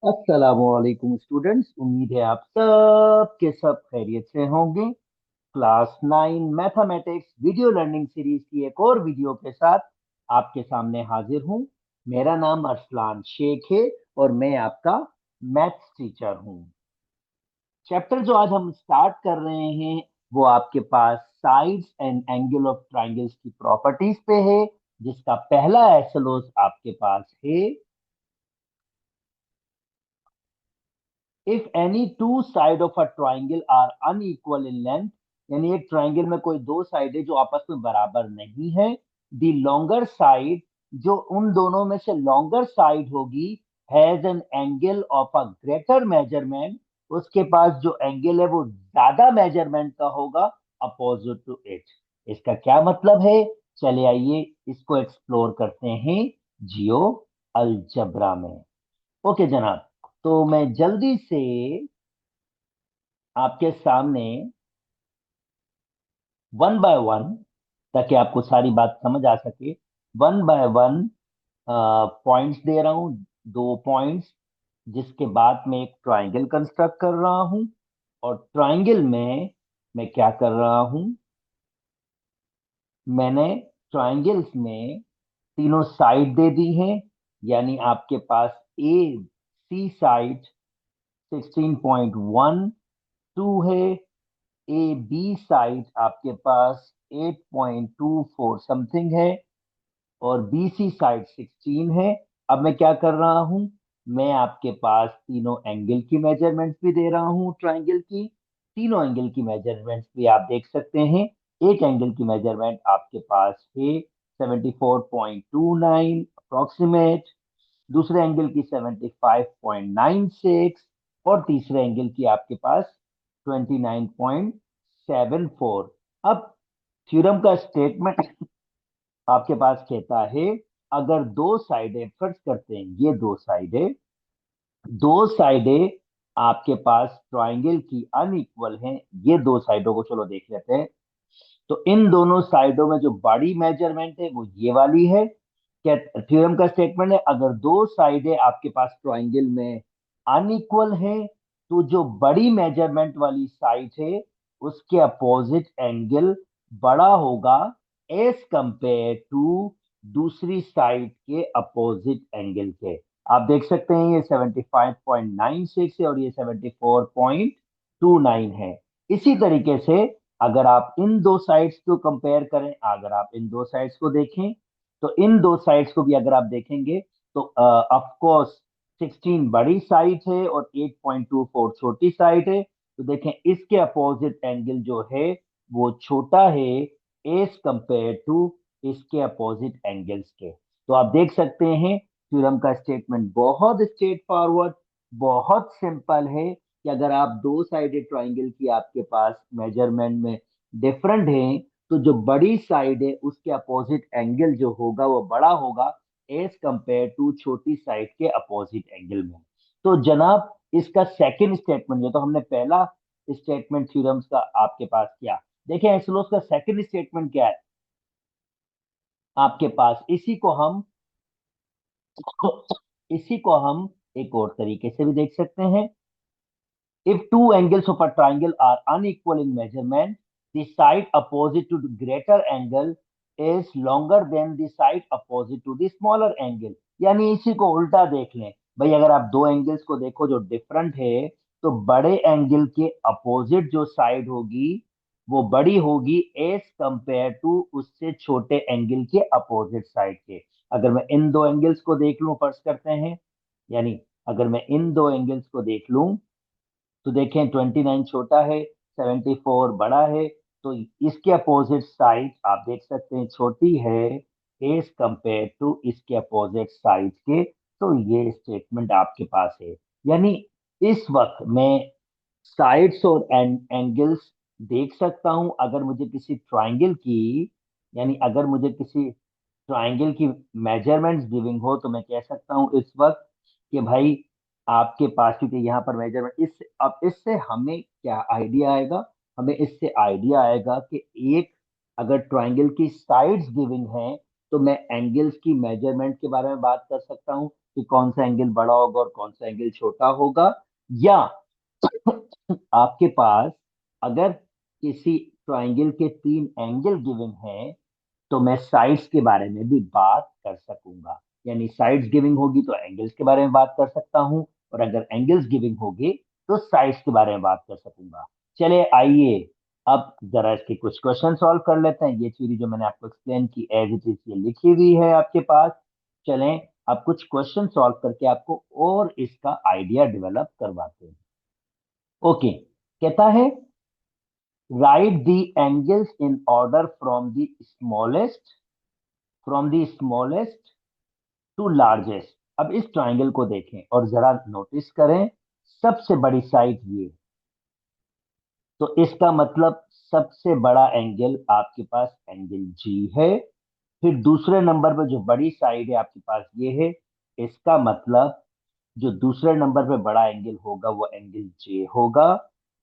अस्सलामुअलैकुम स्टूडेंट्स, उम्मीद है आप सब के सब खैरियत से होंगे। Class 9 mathematics video learning series की एक और वीडियो के साथ आपके सामने हाजिर हूं। मेरा नाम अरसलान शेख है और मैं आपका मैथ्स टीचर हूं। चैप्टर जो आज हम स्टार्ट कर रहे हैं वो आपके पास sides and angle of triangles की प्रॉपर्टीज पे है, जिसका पहला एसएलओस आपके पास है। If any two side of a triangle are unequal in length, यानी एक ट्राइंगल में कोई दो साइड है जो आपस में बराबर नहीं है, द लॉन्गर साइड, जो उन दोनों में से लॉन्गर साइड होगी, has an angle of a greater measurement, उसके पास जो एंगल है वो ज्यादा मेजरमेंट का होगा अपोजिट टू इट। इसका क्या मतलब है? चले आइए इसको एक्सप्लोर करते हैं जियो अलजबरा में। ओके जनाब, तो मैं जल्दी से आपके सामने वन बाय वन, ताकि आपको सारी बात समझ आ सके, वन बाय वन पॉइंट्स दे रहा हूं। दो पॉइंट्स, जिसके बाद मैं एक ट्राइंगल कंस्ट्रक्ट कर रहा हूं। और ट्राइंगल में मैं क्या कर रहा हूं? मैंने ट्राइंगल्स में तीनों साइड दे दी हैं। यानी आपके पास ए सी साइड 16.12 है, ए बी साइड आपके पास 8.24 समथिंग है, और बी सी साइड 16 है। अब मैं क्या कर रहा हूं? मैं आपके पास तीनों एंगल की मेजरमेंट्स भी दे रहा हूं ट्राइंगल की। तीनों एंगल की मेजरमेंट्स भी आप देख सकते हैं। एक एंगल की मेजरमेंट आपके पास है 74.29 अप्रोक्सीमेट, दूसरे एंगल की 75.96, और तीसरे एंगल की आपके पास 29.74। अब थ्योरम का स्टेटमेंट आपके पास कहता है, अगर दो साइडें, फर्ज करते हैं ये दो साइडें आपके पास ट्राइंगल की अनइक्वल हैं। ये दो साइडों को चलो देख लेते हैं। तो इन दोनों साइडों में जो बड़ी मेजरमेंट है वो ये वाली है। क्या थ्योरम का स्टेटमेंट है, अगर दो साइडें आपके पास ट्राइंगल में अनइक्वल हैं, तो जो बड़ी मेजरमेंट वाली साइड है उसके अपोजिट एंगल बड़ा होगा एज कंपेयर टू दूसरी साइड के अपोजिट एंगल के। आप देख सकते हैं ये 75.96 है और ये 74.29 है। इसी तरीके से अगर आप इन दो साइड्स को कंपेयर करें, अगर आप इन दो साइड्स को देखें, तो इन दो साइड्स को भी अगर आप देखेंगे तो ऑफ कोर्स 16 बड़ी साइड है और 8.24 छोटी साइड है। तो देखें इसके अपोजिट एंगल जो है वो छोटा है एज कंपेयर टू इसके अपोजिट एंगल्स के। तो आप देख सकते हैं थ्योरम का स्टेटमेंट बहुत स्ट्रेट फॉरवर्ड, बहुत सिंपल है कि अगर आप दो साइडेड ट्राइंगल की आपके पास मेजरमेंट में डिफरेंट है, तो जो बड़ी साइड है उसके अपोजिट एंगल जो होगा वो बड़ा होगा एज कंपेयर टू छोटी साइड के अपोजिट एंगल में। तो जनाब, इसका सेकंड स्टेटमेंट, जो तो हमने पहला स्टेटमेंट थ्योरम्स का आपके पास किया, देखें एसलोस का सेकंड स्टेटमेंट क्या है आपके पास। इसी को हम एक और तरीके से भी देख सकते हैं। If two angles of a triangle are unequal in measurement, the side opposite to the greater angle is longer than the side opposite to the smaller angle। यानी इसी को उल्टा देख लें भाई, अगर आप दो एंगल्स को देखो जो डिफरेंट है, तो बड़े एंगल के अपोजिट जो साइड होगी वो बड़ी होगी एज कंपेयर टू उससे छोटे एंगल के अपोजिट साइड के। अगर मैं इन दो एंगल्स को देख लूं, फर्ज करते हैं, यानी अगर मैं इन दो एंगल्स को देख लूं, तो देखें 29 छोटा है, 74 बड़ा है। तो इसके अपोजिट साइड आप देख सकते हैं छोटी है एज कंपेयर टू इसके अपोजिट साइड के। तो ये स्टेटमेंट आपके पास है। यानी इस वक्त मैं साइड्स और एंगल्स देख सकता हूं। अगर मुझे किसी ट्राइंगल की, यानी अगर मुझे किसी ट्राइंगल की मेजरमेंट्स गिविंग हो, तो मैं कह सकता हूं इस वक्त कि भाई आपके पास, क्योंकि यहाँ पर मेजरमेंट इस, अब इससे हमें क्या आइडिया आएगा? हमें इससे आइडिया आएगा कि एक, अगर ट्राइंगल की साइड्स गिविंग हैं, तो मैं एंगल्स की मेजरमेंट के बारे में बात कर सकता हूँ कि कौन सा एंगल बड़ा होगा और कौन सा एंगल छोटा होगा। या आपके पास अगर किसी ट्राइंगल के 3 एंगल गिवन हैं तो मैं साइड्स के बारे में भी बात कर सकूंगा। यानी साइड्स गिविंग होगी तो एंगल्स के बारे में बात कर सकता हूं, और अगर एंगल्स गिविंग होगी तो साइड्स के बारे में बात कर सकूंगा। चले आइए अब जरा इसके कुछ क्वेश्चन सॉल्व कर लेते हैं। ये थ्योरी जो मैंने आपको एक्सप्लेन की एज इट इज ये लिखी हुई है आपके पास। चलें अब कुछ क्वेश्चन सॉल्व करके आपको और इसका आइडिया डेवलप करवाते हैं। ओके, कहता है write the angles in order from the smallest to largest. अब इस ट्राइंगल को देखें और जरा नोटिस करें, सबसे बड़ी साइड ये, तो इसका मतलब सबसे बड़ा एंगल आपके पास एंगल जी है। फिर दूसरे नंबर पर जो बड़ी साइड है आपके पास ये है, इसका मतलब जो दूसरे नंबर पे बड़ा एंगल होगा वो एंगल जे होगा।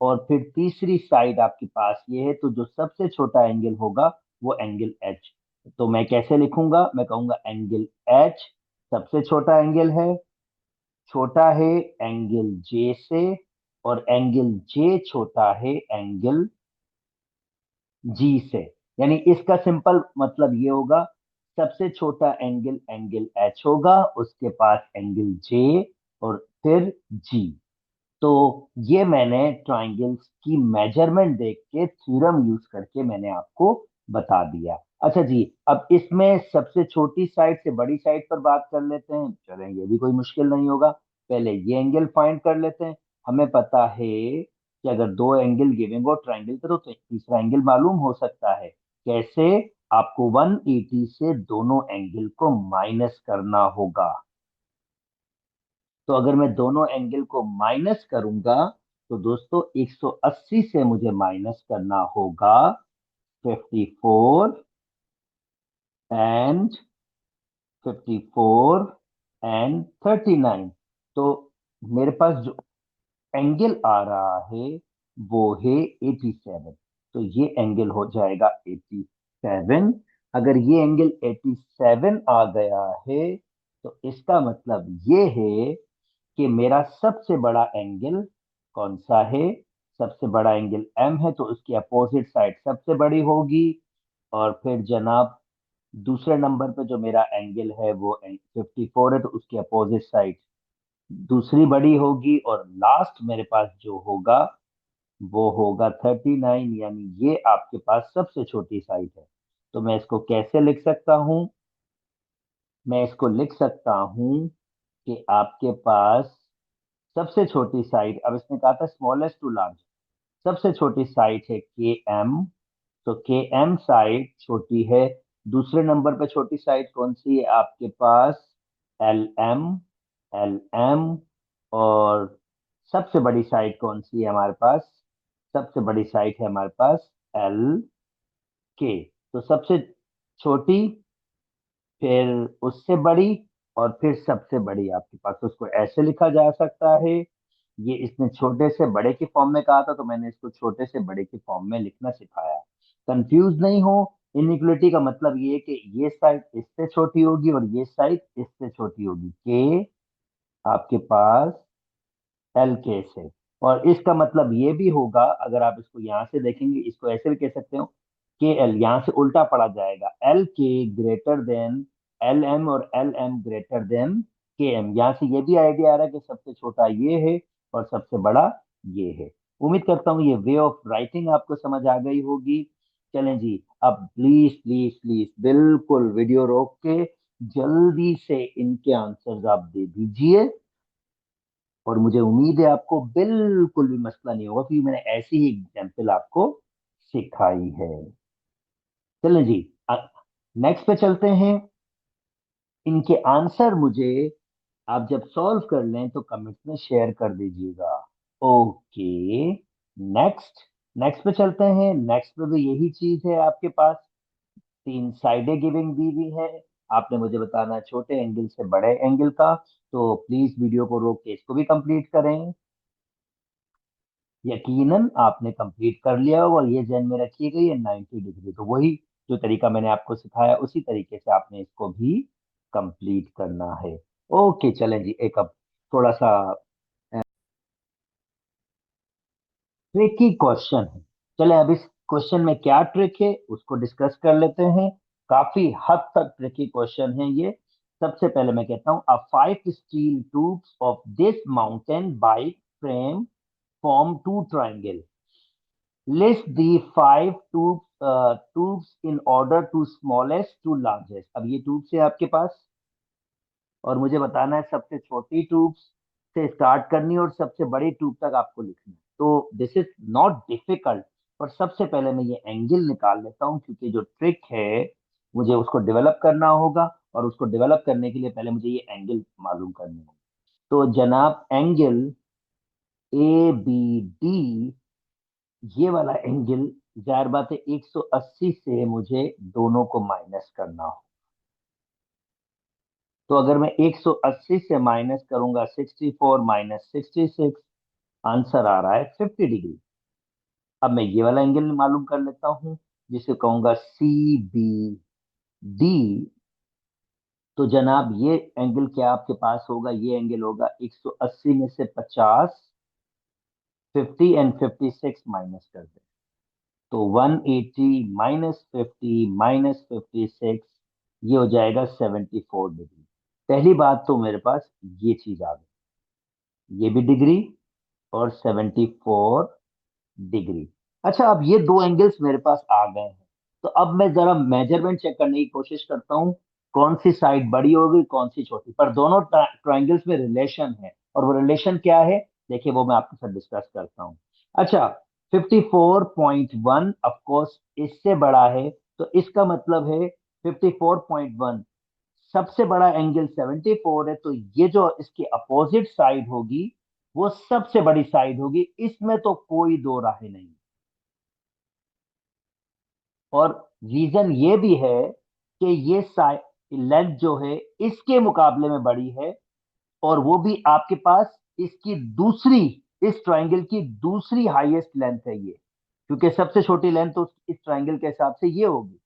और फिर तीसरी साइड आपके पास ये है, तो जो सबसे छोटा एंगल होगा वो एंगल एच। तो मैं कैसे लिखूंगा, मैं कहूंगा एंगल एच सबसे छोटा एंगल है, छोटा है एंगल जे से, और एंगल जे छोटा है एंगल जी से। यानी इसका सिंपल मतलब ये होगा, सबसे छोटा एंगल एंगल एच होगा, उसके पास एंगल जे और फिर जी। तो ये मैंने ट्राइंगल्स की मेजरमेंट देख के थ्योरम यूज करके मैंने आपको बता दिया। अच्छा जी, अब इसमें सबसे छोटी साइड से बड़ी साइड पर बात कर लेते हैं। चलें, ये भी कोई मुश्किल नहीं होगा। पहले ये एंगल फाइंड कर लेते हैं। हमें पता है कि अगर 2 एंगल गिविंग हो ट्राइंगल का तो तीसरा एंगल मालूम हो सकता है। कैसे? आपको 180 से दोनों एंगल को माइनस करना होगा। तो अगर मैं दोनों एंगल को माइनस करूंगा तो दोस्तों 180 से मुझे माइनस करना होगा 54 एंड 54 एंड 39। तो मेरे पास जो एंगल आ रहा है वो है 87। तो ये एंगल हो जाएगा 87। अगर ये एंगल 87 आ गया है तो इसका मतलब ये है कि मेरा सबसे बड़ा एंगल कौन सा है। सबसे बड़ा एंगल एम है, तो उसकी अपोजिट साइड सबसे बड़ी होगी। और फिर जनाब दूसरे नंबर पे जो मेरा एंगल है वो 54 है, तो उसकी अपोजिट साइड दूसरी बड़ी होगी। और लास्ट मेरे पास जो होगा वो होगा 39, यानी ये आपके पास सबसे छोटी साइड है। तो मैं इसको कैसे लिख सकता हूं? मैं इसको लिख सकता हूं कि आपके पास सबसे छोटी साइड, अब इसने कहा था स्मॉलेस्ट टू लार्ज, सबसे छोटी साइड है के एम। तो के एम साइड छोटी है। दूसरे नंबर पे छोटी साइड कौन सी है आपके पास? L M. L M. और सबसे बड़ी साइड कौन सी है हमारे पास? सबसे बड़ी साइड है हमारे पास एल के। तो सबसे छोटी, फिर उससे बड़ी, और फिर सबसे बड़ी आपके पास। तो उसको ऐसे लिखा जा सकता है। ये इसने छोटे से बड़े के फॉर्म में कहा था तो मैंने इसको छोटे से बड़े के फॉर्म में लिखना सिखाया। कंफ्यूज नहीं हो, इनइक्वलिटी का मतलब ये है कि ये साइड इससे छोटी होगी और ये साइड इससे छोटी होगी, के आपके पास एल के से। और इसका मतलब ये भी होगा, अगर आप इसको यहां से देखेंगे, इसको ऐसे भी कह सकते हो के एल, यहां से उल्टा पड़ा जाएगा, एल के ग्रेटर देन एल एम और एल एम ग्रेटर देन के एम। यहां से ये भी आइडिया आ रहा है कि सबसे छोटा ये है और सबसे बड़ा ये है। उम्मीद करता हूँ ये वे ऑफ राइटिंग आपको समझ आ गई होगी। चलें जी, अब प्लीज प्लीज प्लीज बिल्कुल वीडियो रोक के जल्दी से इनके आंसर्स आप दे दीजिए। और मुझे उम्मीद है आपको बिल्कुल भी मसला नहीं होगा क्योंकि मैंने ऐसी ही एग्जाम्पल आपको सिखाई है। चलें जी, नेक्स्ट पे चलते हैं। इनके आंसर मुझे आप जब सॉल्व कर लें तो कमेंट में शेयर कर दीजिएगा। Okay, next. नेक्स्ट पे चलते हैं। नेक्स्ट पे भी यही चीज है आपके पास, 3 साइडें गिविंग दी हुई है। आपने मुझे बताना है छोटे एंगल से बड़े एंगल का। तो प्लीज वीडियो को रोक के इसको भी कंप्लीट करें। यकीनन आपने कंप्लीट कर लिया होगा। ये जहन में रखिएगा, ये 90 डिग्री तो वही जो तरीका मैंने आपको सिखाया उसी तरीके से आपने इसको भी कंप्लीट करना है। ओके चलें जी, एक अब थोड़ा सा ट्रिकी क्वेश्चन है। चले अब इस क्वेश्चन में क्या ट्रिक है उसको डिस्कस कर लेते हैं। काफी हद तक ट्रिकी क्वेश्चन है ये। सबसे पहले मैं कहता हूं, a 5 steel tubes of this mountain bike frame form 2 triangle. List the 5 tubes in order to smallest to largest. अब ये ट्यूब्स है आपके पास और मुझे बताना है सबसे छोटी ट्यूब से स्टार्ट करनी है और सबसे बड़ी ट्यूब तक आपको लिखना है। तो दिस इज नॉट डिफिकल्ट। पर सबसे पहले मैं ये एंगल निकाल लेता हूँ क्योंकि जो ट्रिक है मुझे उसको डेवलप करना होगा और उसको डेवलप करने के लिए पहले मुझे ये एंगल मालूम करने होगा। तो जनाब एंगल ए बी डी, ये वाला एंगल जाहिर बात है 180 से मुझे दोनों को माइनस करना हो। तो अगर मैं 180 से माइनस करूंगा 64 माइनस 66, आंसर आ रहा है 50 डिग्री। अब मैं ये वाला एंगल मालूम कर लेता हूं जिसे कहूंगा सी बी डी। तो जनाब ये एंगल क्या आपके पास होगा, ये एंगल होगा 180 में से 50, 50 एंड 56 माइनस कर दे तो 180 माइनस 50 माइनस 56, ये हो जाएगा 74 डिग्री। पहली बात तो मेरे पास ये चीज आ गई, ये भी डिग्री और 74 डिग्री। अच्छा अब ये दो एंगल्स मेरे पास आ गए हैं। तो अब मैं जरा मेजरमेंट चेक करने की कोशिश करता हूँ, कौन सी साइड बड़ी होगी कौन सी छोटी। पर दोनों ट्राइंगल्स में रिलेशन है और वो रिलेशन क्या है देखिए वो मैं आपके साथ डिस्कस करता हूँ। अच्छा 54.1 ऑफ कोर्स इससे बड़ा है तो इसका मतलब है 54.1 सबसे बड़ा एंगल 74 है तो ये जो इसकी अपोजिट साइड होगी वो सबसे बड़ी साइड होगी, इसमें तो कोई दो राहें नहीं। और रीजन ये भी है कि ये लेंथ जो है इसके मुकाबले में बड़ी है और वो भी आपके पास इसकी दूसरी, इस ट्रायंगल की दूसरी हाईएस्ट लेंथ है ये, क्योंकि सबसे छोटी लेंथ तो इस ट्रायंगल के हिसाब से ये होगी।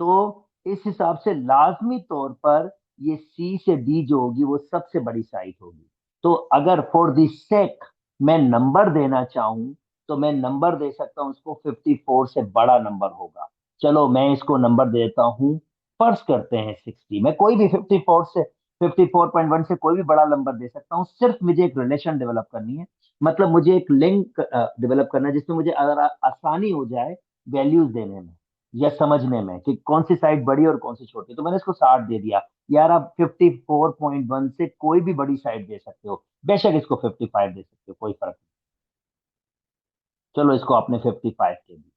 तो इस हिसाब से लाजमी तौर पर ये सी से डी जो होगी वो सबसे बड़ी साइड होगी। तो अगर फॉर द सेक मैं नंबर देना चाहूं तो मैं नंबर दे सकता हूं इसको 54 से बड़ा नंबर होगा। चलो मैं इसको नंबर देता हूं, फर्ज करते हैं 60। मैं कोई भी 54 से 54.1 से कोई भी बड़ा नंबर दे सकता हूं, सिर्फ मुझे एक रिलेशन डेवलप करनी है। मतलब मुझे एक लिंक डेवलप करना है जिसमें मुझे अगर आसानी हो जाए वैल्यूज देने में या समझने में कि कौन सी साइड बड़ी और कौन सी छोटी। तो मैंने इसको 60 दे दिया। यार आप 54.1 से कोई भी बड़ी साइड दे सकते हो, बेशक इसको 55 दे सकते हो, कोई फर्क नहीं। चलो इसको आपने 55 दे दी।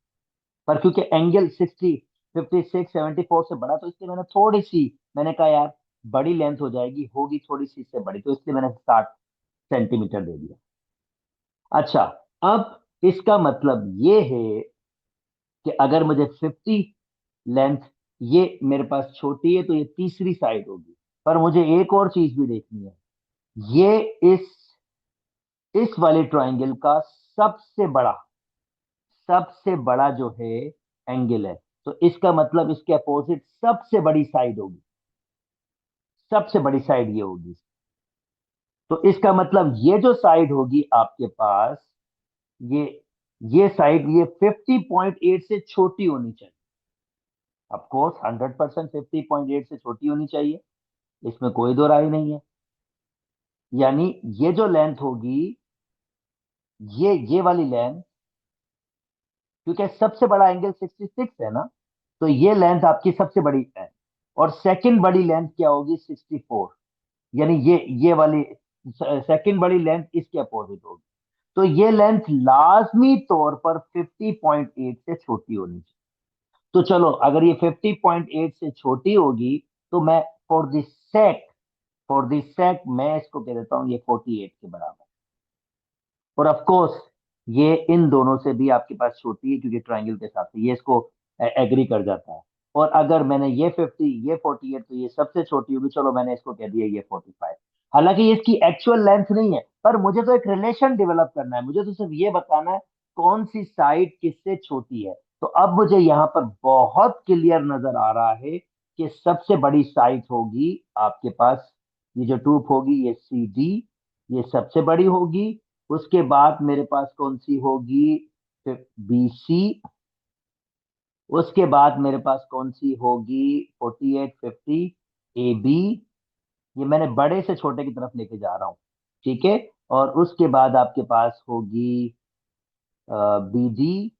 पर क्योंकि एंगल 60 56 74 से बड़ा तो इसलिए मैंने थोड़ी सी, मैंने कहा यार बड़ी लेंथ हो जाएगी, होगी थोड़ी सी इससे बड़ी, तो इसलिए मैंने 60 सेंटीमीटर दे दिया। अच्छा अब इसका मतलब ये है कि अगर मुझे 50 लेंथ, ये मेरे पास छोटी है तो ये तीसरी साइड होगी। पर मुझे एक और चीज भी देखनी है, ये इस वाले ट्रायंगल का सबसे बड़ा जो है एंगल है। तो इसका मतलब इसके अपोजिट सबसे बड़ी साइड होगी, सबसे बड़ी साइड ये होगी। तो इसका मतलब ये जो साइड होगी आपके पास, ये ये साइड ये 50.8 से छोटी होनी चाहिए। ऑफ कोर्स 100% 50.8 से छोटी होनी चाहिए, इसमें कोई दो राय नहीं है। यानी ये जो लेंथ होगी, ये वाली लेंथ, क्योंकि सबसे बड़ा एंगल 66 है ना, तो ये लेंथ आपकी सबसे बड़ी है। और सेकंड बड़ी लेंथ क्या होगी 64, यानी ये वाली सेकंड बड़ी लेंथ इसके अपोजिट होगी। तो ये लेंथ लाजमी तौर पर 50.8 से छोटी होनी चाहिए। तो चलो अगर ये 50.8 से छोटी होगी तो मैं फॉर द सेक मैं इसको कह देता हूं ये 48 के बराबर। और ऑफ कोर्स ये इन दोनों से भी आपके पास छोटी है क्योंकि ट्रायंगल के साथ ये इसको एग्री कर जाता है। और अगर मैंने ये 50 ये 48 तो ये सबसे छोटी होगी, चलो मैंने इसको कह दिया ये 45। हालांकि ये इसकी एक्चुअल लेंथ नहीं है पर मुझे तो एक रिलेशन डेवलप करना है, मुझे तो सिर्फ ये बताना है कौन सी साइड किससे छोटी है। तो अब मुझे यहाँ पर बहुत क्लियर नजर आ रहा है कि सबसे बड़ी साइट होगी आपके पास, ये जो टूप होगी ये सी डी, ये सबसे बड़ी होगी। उसके बाद मेरे पास कौन सी होगी, बी सी। उसके बाद मेरे पास कौन सी होगी, 4850 ए बी। ये मैंने बड़े से छोटे की तरफ लेके जा रहा हूँ, ठीक है। और उसके बाद आपके पास होगी बी डी,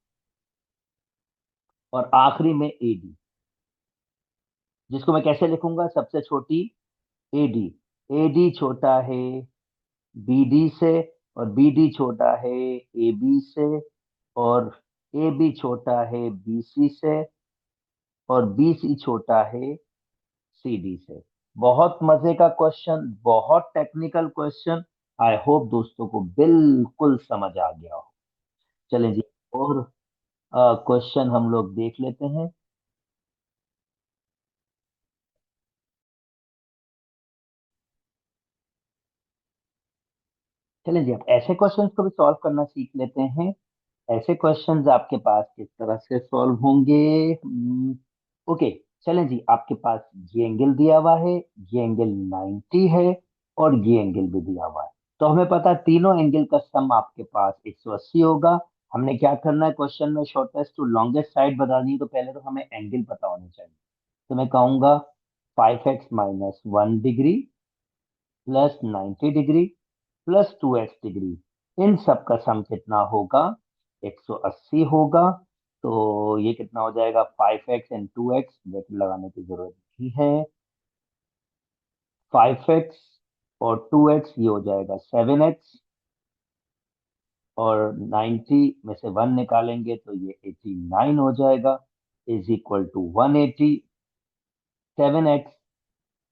और आखिरी में ए डी, जिसको मैं कैसे लिखूंगा, सबसे छोटी ए डी। ए डी छोटा है बी डी से, और बी डी छोटा है ए बी से, और ए बी छोटा है बी सी से, और बी सी छोटा है सी डी से। बहुत मजे का क्वेश्चन, बहुत टेक्निकल क्वेश्चन। आई होप दोस्तों को बिल्कुल समझ आ गया हो। चलें जी, और क्वेश्चन हम लोग देख लेते हैं। चलें जी, अब ऐसे क्वेश्चंस को भी सॉल्व करना सीख लेते हैं। ऐसे क्वेश्चंस आपके पास किस तरह से सॉल्व होंगे। ओके, चलें जी, आपके पास ये एंगल दिया हुआ है, ये एंगल 90 है, और ये एंगल भी दिया हुआ है। तो हमें पता है तीनों एंगल का सम आपके पास 180 होगा। हमने क्या करना है, क्वेश्चन में शॉर्टेस्ट टू लॉन्गेस्ट साइड बतानी है, तो पहले तो हमें एंगल पता होने चाहिए। तो मैं कहूंगा 5x-1 degree plus 90 degree plus 2x degree, इन सब का सम कितना होगा, 180 होगा। तो ये कितना हो जाएगा, 5x एंड 2x, ब्रैकेट लगाने की जरूरत नहीं है। 5x और 2x, ये हो जाएगा 7x, और 90 में से 1 निकालेंगे तो ये 89 हो जाएगा, इज इक्वल टू 180। 7x,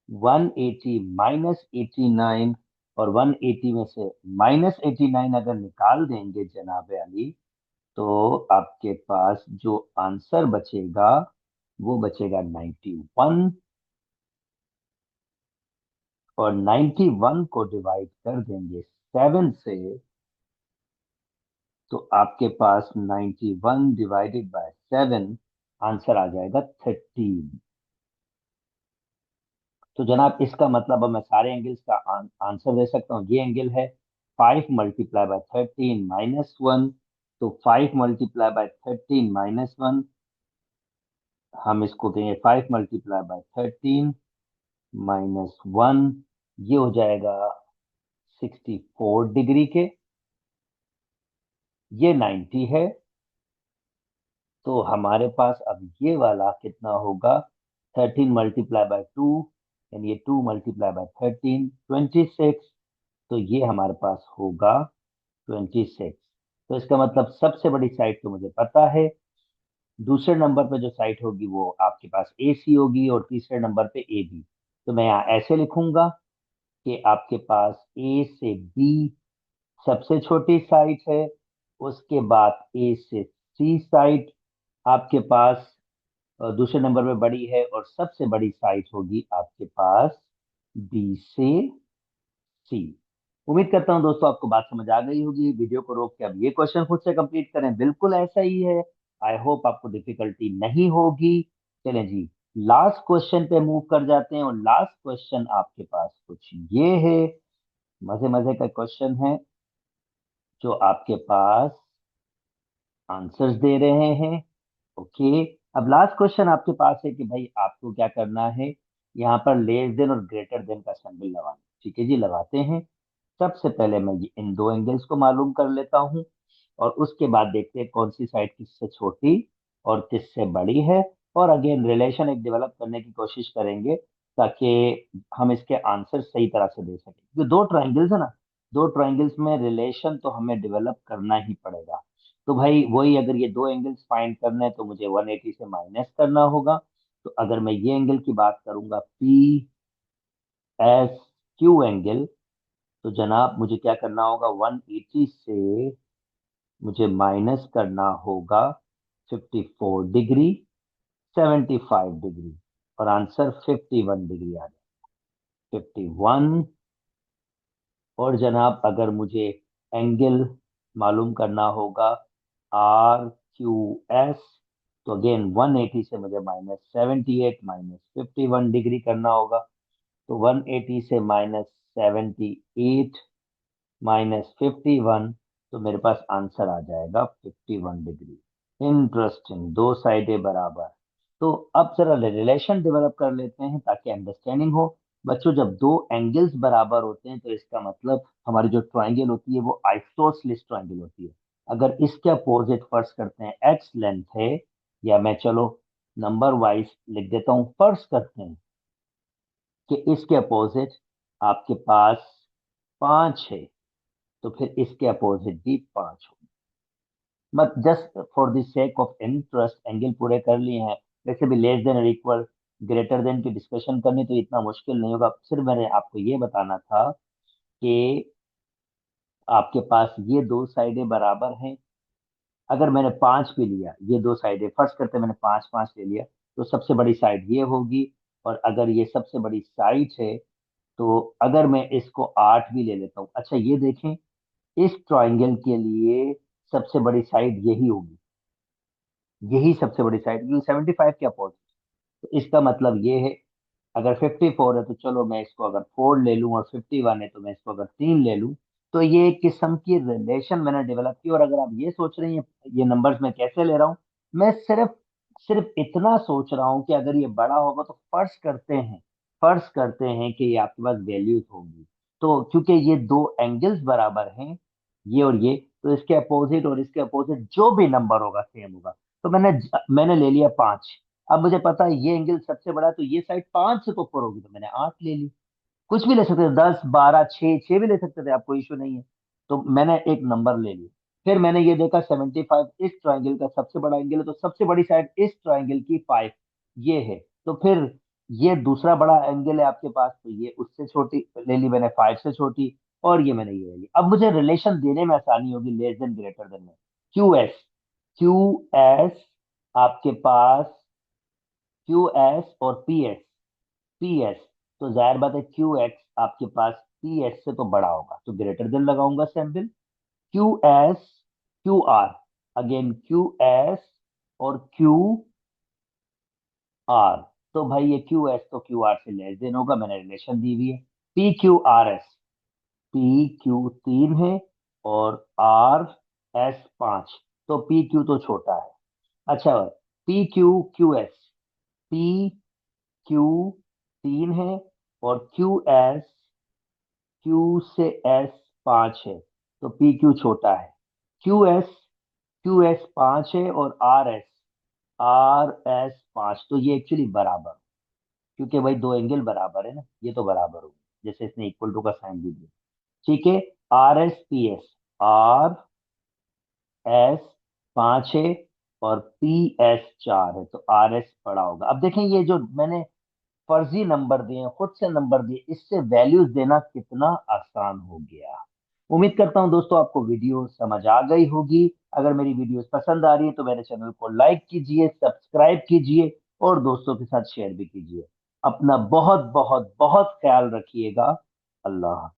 180 -89, और 180 में से -89 अगर निकाल देंगे जनाब अली, तो आपके पास जो आंसर बचेगा वो बचेगा 91। और 91 को डिवाइड कर देंगे 7 से, तो आपके पास 91 डिवाइडेड बाय 7, आंसर आ जाएगा 13। तो जनाब इसका मतलब अब मैं सारे एंगल्स का आंसर दे सकता हूँ। ये एंगल है 5 × 13 - 1, तो 5 × 13 - 1, हम इसको कहेंगे 5 × 13 - 1, ये हो जाएगा 64 डिग्री के। ये 90 है, तो हमारे पास अब ये वाला कितना होगा, 13 × 2, यानी ये 2 × 13, 26। तो ये हमारे पास होगा 26। तो इसका मतलब सबसे बड़ी साइड तो मुझे पता है। दूसरे नंबर पे जो साइड होगी वो आपके पास ए सी होगी, और तीसरे नंबर पे ए बी। तो मैं यहाँ ऐसे लिखूंगा कि आपके पास ए से बी सबसे छोटी साइट है, उसके बाद ए से सी साइट आपके पास दूसरे नंबर पे बड़ी है, और सबसे बड़ी साइट होगी आपके पास बी से सी। उम्मीद करता हूँ दोस्तों आपको बात समझ आ गई होगी। वीडियो को रोक के अब ये क्वेश्चन खुद से कंप्लीट करें, बिल्कुल ऐसा ही है। आई होप आपको डिफिकल्टी नहीं होगी। चलें जी, लास्ट क्वेश्चन पे मूव कर जाते हैं, और लास्ट क्वेश्चन आपके पास कुछ ये है, मजे मजे का क्वेश्चन है, जो आपके पास आंसर्स दे रहे हैं। ओके, अब लास्ट क्वेश्चन आपके पास है कि भाई आपको क्या करना है, यहाँ पर लेस देन और ग्रेटर देन का सिंबल लगाना। ठीक है जी, लगाते हैं। सबसे पहले मैं ये इन दो एंगल्स को मालूम कर लेता हूँ, और उसके बाद देखते हैं कौन सी साइड किससे छोटी और किससे बड़ी है। और अगेन रिलेशन एक डेवलप करने की कोशिश करेंगे, ताकि हम इसके आंसर सही तरह से दे सकें। जो दो ट्राइंगल्स है ना, दो ट्राइंगल्स में रिलेशन तो हमें डेवलप करना ही पड़ेगा। तो भाई वही, अगर ये दो एंगल्स फाइंड करने हैं तो मुझे 180 से माइनस करना होगा। तो अगर मैं ये एंगल की बात करूंगा, पी एस क्यू एंगल, तो जनाब मुझे क्या करना होगा, 180 से मुझे माइनस करना होगा 54 डिग्री, 75 डिग्री, और आंसर 51 डिग्री आ जाए, 51। और जनाब अगर मुझे एंगल मालूम करना होगा आर क्यू एस, तो अगेन 180 से मुझे -78 -51 डिग्री करना होगा। तो 180 से -78 -51, तो मेरे पास आंसर आ जाएगा 51 डिग्री। इंटरेस्टिंग, दो साइडें बराबर। तो अब जरा रिलेशन डेवलप कर लेते हैं ताकि अंडरस्टैंडिंग हो। बच्चों, जब दो एंगल्स बराबर होते हैं तो इसका मतलब हमारी जो ट्राइंगल होती है वो आइसोसेलेस ट्राइंगल होती है। अगर इसके अपोजिट फर्ज करते हैं एक्स लेंथ है, या मैं चलो नंबर वाइज लिख देता हूँ, फर्ज करते हैं कि इसके अपोजिट आपके पास 5 है, तो फिर इसके अपोजिट भी 5 हो। मत just for the sake of interest angle पूरे कर लिए हैं। वैसे भी लेस देन और इक्वल ग्रेटर देन की डिस्कशन करनी तो इतना मुश्किल नहीं होगा। सिर्फ मैंने आपको ये बताना था कि आपके पास ये दो साइडें बराबर हैं। अगर मैंने 5 भी लिया, ये दो साइडें फर्ज करते मैंने 5 5 ले लिया, तो सबसे बड़ी साइड ये होगी। और अगर ये सबसे बड़ी साइड है, तो अगर मैं इसको 8 भी ले लेता हूँ, अच्छा ये देखें, इस ट्राइंगल के लिए सबसे बड़ी साइड यही होगी, यही सबसे बड़ी साइड, क्योंकि 75 के अपोजिट। तो इसका मतलब ये है, अगर 54 है तो चलो मैं इसको अगर 4 ले लूं, और 51 है तो मैं इसको अगर 3 ले लूं। तो ये एक किस्म की रिलेशन मैंने डेवलप की। और अगर आप ये सोच रहे हैं ये नंबर्स मैं कैसे ले रहा हूँ, मैं सिर्फ सिर्फ इतना सोच रहा हूँ कि अगर ये बड़ा होगा तो फर्ज करते हैं कि ये आपके पास वैल्यूज होंगी। तो क्योंकि ये दो एंगल्स बराबर हैं, ये और ये, तो इसके अपोजिट और इसके अपोजिट जो भी नंबर होगा सेम होगा। तो मैंने ले लिया 5। अब मुझे पता है ये एंगल सबसे बड़ा है, तो ये साइड 5 से तो ऊपर होगी, तो मैंने 8 ले ली। कुछ भी ले सकते थे, 10 12 6 6 भी ले सकते थे, आप, कोई इशू नहीं है। तो मैंने एक नंबर ले लिया। फिर मैंने ये देखा 75 इस ट्राइंगल का सबसे बड़ा एंगल है, तो सबसे बड़ी साइड इस ट्राइंगल की 5 ये है। तो फिर ये दूसरा बड़ा एंगल है आपके पास, तो ये उससे छोटी ले ली मैंने, 5 से छोटी। और ये मैंने ये ले ली। अब मुझे रिलेशन देने में आसानी होगी, लेस देन ग्रेटर देन में। क्यू एस आपके पास, क्यू एस और पी एस, तो जाहिर बात है क्यू एक्स आपके पास पी एस से तो बड़ा होगा, तो ग्रेटर देन लगाऊंगा sample. Q R, again Q S और क्यू आर, तो भाई ये क्यू एस तो क्यू आर से लेस देन होगा, मैंने रिलेशन दी हुई है। P Q R S, P Q 3 है और आर एस 5, तो पी क्यू तो छोटा है। अच्छा, P Q S, P Q 3 है और क्यू से एस 5 है, तो पी क्यू छोटा है। क्यू एस 5 है और आर एस 5, तो ये एक्चुअली बराबर, क्योंकि भाई दो एंगल बराबर है ना, ये तो बराबर हो, जैसे इसने इक्वल टू का साइन भी दिया। ठीक है, आर एस 5 है और पी एस 4 है, तो आर एस बड़ा होगा। अब देखें, ये जो मैंने फर्जी नंबर दिए, खुद से नंबर दिए, इससे वैल्यूज देना कितना आसान हो गया। उम्मीद करता हूं दोस्तों आपको वीडियो समझ आ गई होगी। अगर मेरी वीडियोस पसंद आ रही है तो मेरे चैनल को लाइक कीजिए, सब्सक्राइब कीजिए और दोस्तों के साथ शेयर भी कीजिए। अपना बहुत बहुत बहुत ख्याल रखिएगा। अल्लाह।